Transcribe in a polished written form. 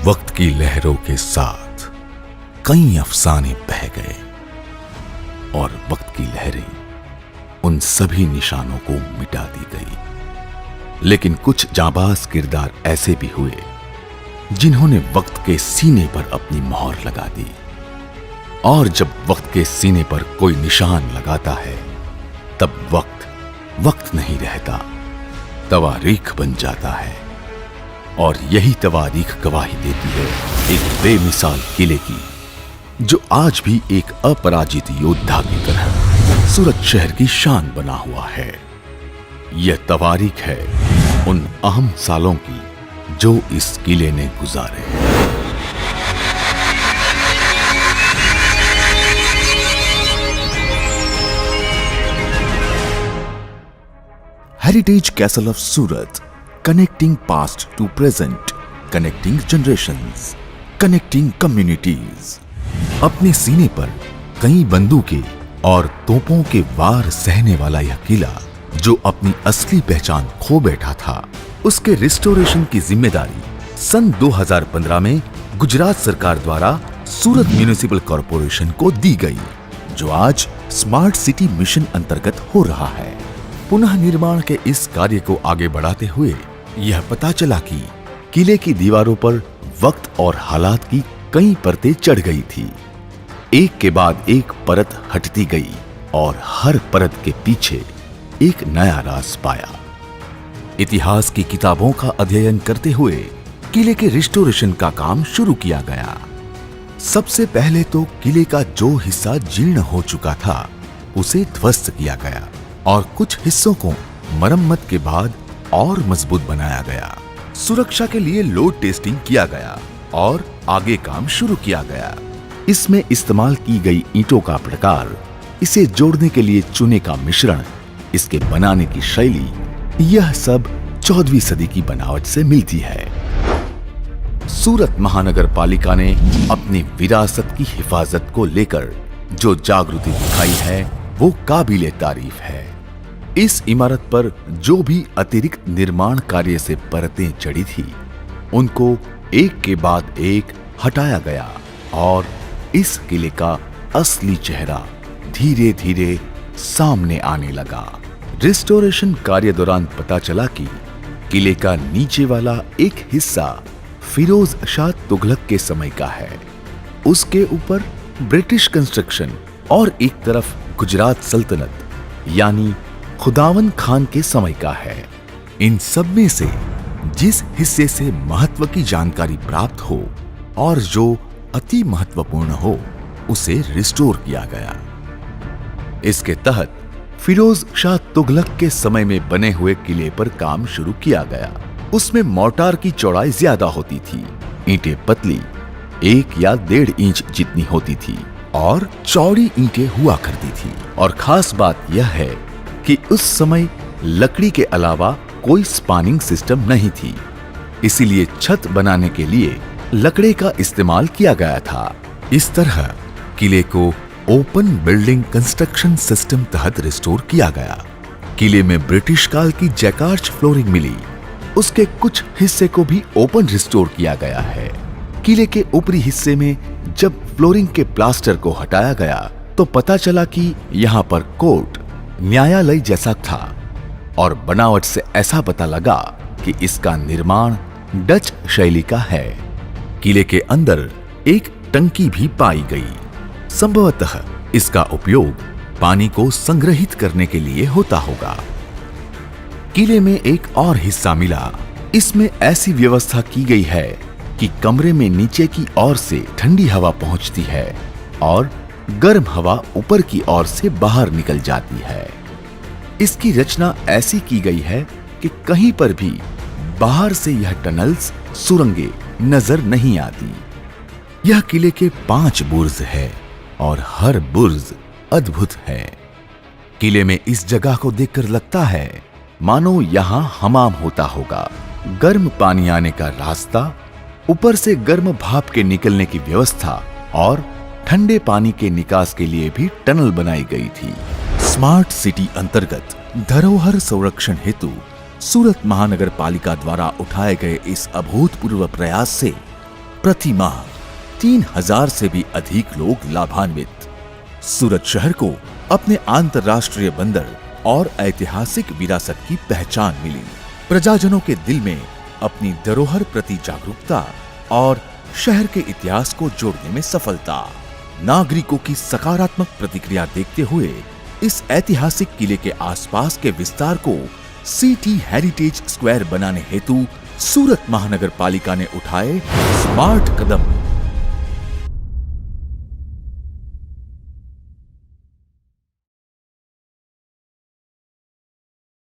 वक्त की लहरों के साथ कई अफसाने बह गए और वक्त की लहरें उन सभी निशानों को मिटा दी गई। लेकिन कुछ जाबाज किरदार ऐसे भी हुए जिन्होंने वक्त के सीने पर अपनी मोहर लगा दी। और जब वक्त के सीने पर कोई निशान लगाता है तब वक्त नहीं रहता, तवारीख बन जाता है। और यही तवारीख गवाही देती है एक बेमिसाल किले की, जो आज भी एक अपराजित योद्धा की तरह सूरत शहर की शान बना हुआ है। यह तवारीख है उन अहम सालों की जो इस किले ने गुजारे। Heritage Castle of Surat, connecting past to present, connecting generations, connecting communities। अपने सीने पर कई बंदूकें और तोपों के वार सहने वाला यह किला, जो अपनी असली पहचान खो बैठा था, उसके रिस्टोरेशन की जिम्मेदारी सन 2015 में गुजरात सरकार द्वारा सूरत म्युनिसिपल कॉरपोरेशन को दी गई, जो आज स्मार्ट सिटी मिशन अंतर्गत हो रहा है। पुनः निर्माण के इस कार्य को आगे बढ़ाते हुए यह पता चला कि किले की दीवारों पर वक्त और हालात की कई परतें चढ़ गई थी। एक के बाद एक परत हटती गई और हर परत के पीछे एक नया राज पाया। इतिहास की किताबों का अध्ययन करते हुए किले के रिस्टोरेशन का काम शुरू किया गया। सबसे पहले तो किले का जो हिस्सा जीर्ण हो चुका था उसे ध्वस्त किया गया और कुछ हिस्सों को मरम्मत के बाद और मजबूत बनाया गया। सुरक्षा के लिए लोड टेस्टिंग किया गया और आगे काम शुरू किया गया। इसमें इस्तेमाल की गई ईंटों का प्रकार, इसे जोड़ने के लिए चूने का मिश्रण, इसके बनाने की शैली, यह सब 14वीं सदी की बनावट से मिलती है। सूरत महानगर पालिका ने अपनी विरासत की हिफाजत को लेकर जो जागृति दिखाई है वो काबिले तारीफ है। इस इमारत पर जो भी अतिरिक्त निर्माण कार्य से परतें चढ़ी थी, उनको एक के बाद एक हटाया गया और इस किले का असली चेहरा धीरे धीरे सामने आने लगा। रिस्टोरेशन कार्य दौरान पता चला कि किले का नीचे वाला एक हिस्सा फिरोज शाह तुगलक के समय का है, उसके ऊपर ब्रिटिश कंस्ट्रक्शन और एक तरफ गुजरात सल्तनत यानी खुदावन खान के समय का है। इन सब में से जिस हिस्से से महत्व की जानकारी प्राप्त हो और जो अति महत्वपूर्ण हो, उसे रिस्टोर किया गया। इसके तहत फिरोज शाह तुगलक के समय में बने हुए किले पर काम शुरू किया गया। उसमें मोर्टार की चौड़ाई ज्यादा होती थी, ईंटें पतली 1 या 1.5 इंच जितनी होती थी और चौड़ी ईंटें हुआ करती थी। और खास बात यह है कि उस समय लकड़ी के अलावा कोई स्पानिंग सिस्टम नहीं थी, इसीलिए छत बनाने के लिए लकड़ी का इस्तेमाल किया गया था। इस तरह किले को ओपन बिल्डिंग कंस्ट्रक्शन सिस्टम तहत रिस्टोर किया गया। किले में ब्रिटिश काल की जैकार्ड फ्लोरिंग मिली, उसके कुछ हिस्से को भी ओपन रिस्टोर किया गया है। किले के ऊपरी हिस्से में जब फ्लोरिंग के प्लास्टर को हटाया गया तो पता चला कि यहाँ पर कोर्ट, न्यायालय जैसा था और बनावट से ऐसा पता लगा कि इसका निर्माण डच शैली का है। किले के अंदर एक टंकी भी पाई गई, संभवतः इसका उपयोग पानी को संग्रहित करने के लिए होता होगा। किले में एक और हिस्सा मिला, इसमें ऐसी व्यवस्था की गई है कि कमरे में नीचे की ओर से ठंडी हवा पहुंचती है और गर्म हवा ऊपर की ओर से बाहर निकल जाती है। इसकी रचना ऐसी की गई है कि कहीं पर भी बाहर से यह टनल्स, सुरंगें नजर नहीं आती। यह किले के 5 बुर्ज है और हर बुर्ज अद्भुत है। किले में इस जगह को देखकर लगता है मानो यहाँ हमाम होता होगा। गर्म पानी आने का रास्ता, ऊपर से गर्म भाप के निकलने की व्यवस्था और ठंडे पानी के निकास के लिए भी टनल बनाई गई थी। स्मार्ट सिटी अंतर्गत धरोहर संरक्षण हेतु सूरत महानगर पालिका द्वारा उठाए गए इस अभूतपूर्व प्रयास से प्रति माह 3000 से भी अधिक लोग लाभान्वित। सूरत शहर को अपने अंतर्राष्ट्रीय बंदर और ऐतिहासिक विरासत की पहचान मिली। प्रजाजनों के दिल में अपनी धरोहर प्रति जागरूकता और शहर के इतिहास को जोड़ने में सफलता। नागरिकों की सकारात्मक प्रतिक्रिया देखते हुए इस ऐतिहासिक किले के आसपास के विस्तार को सिटी हेरिटेज स्क्वायर बनाने हेतु सूरत महानगर पालिका ने उठाए स्मार्ट कदम।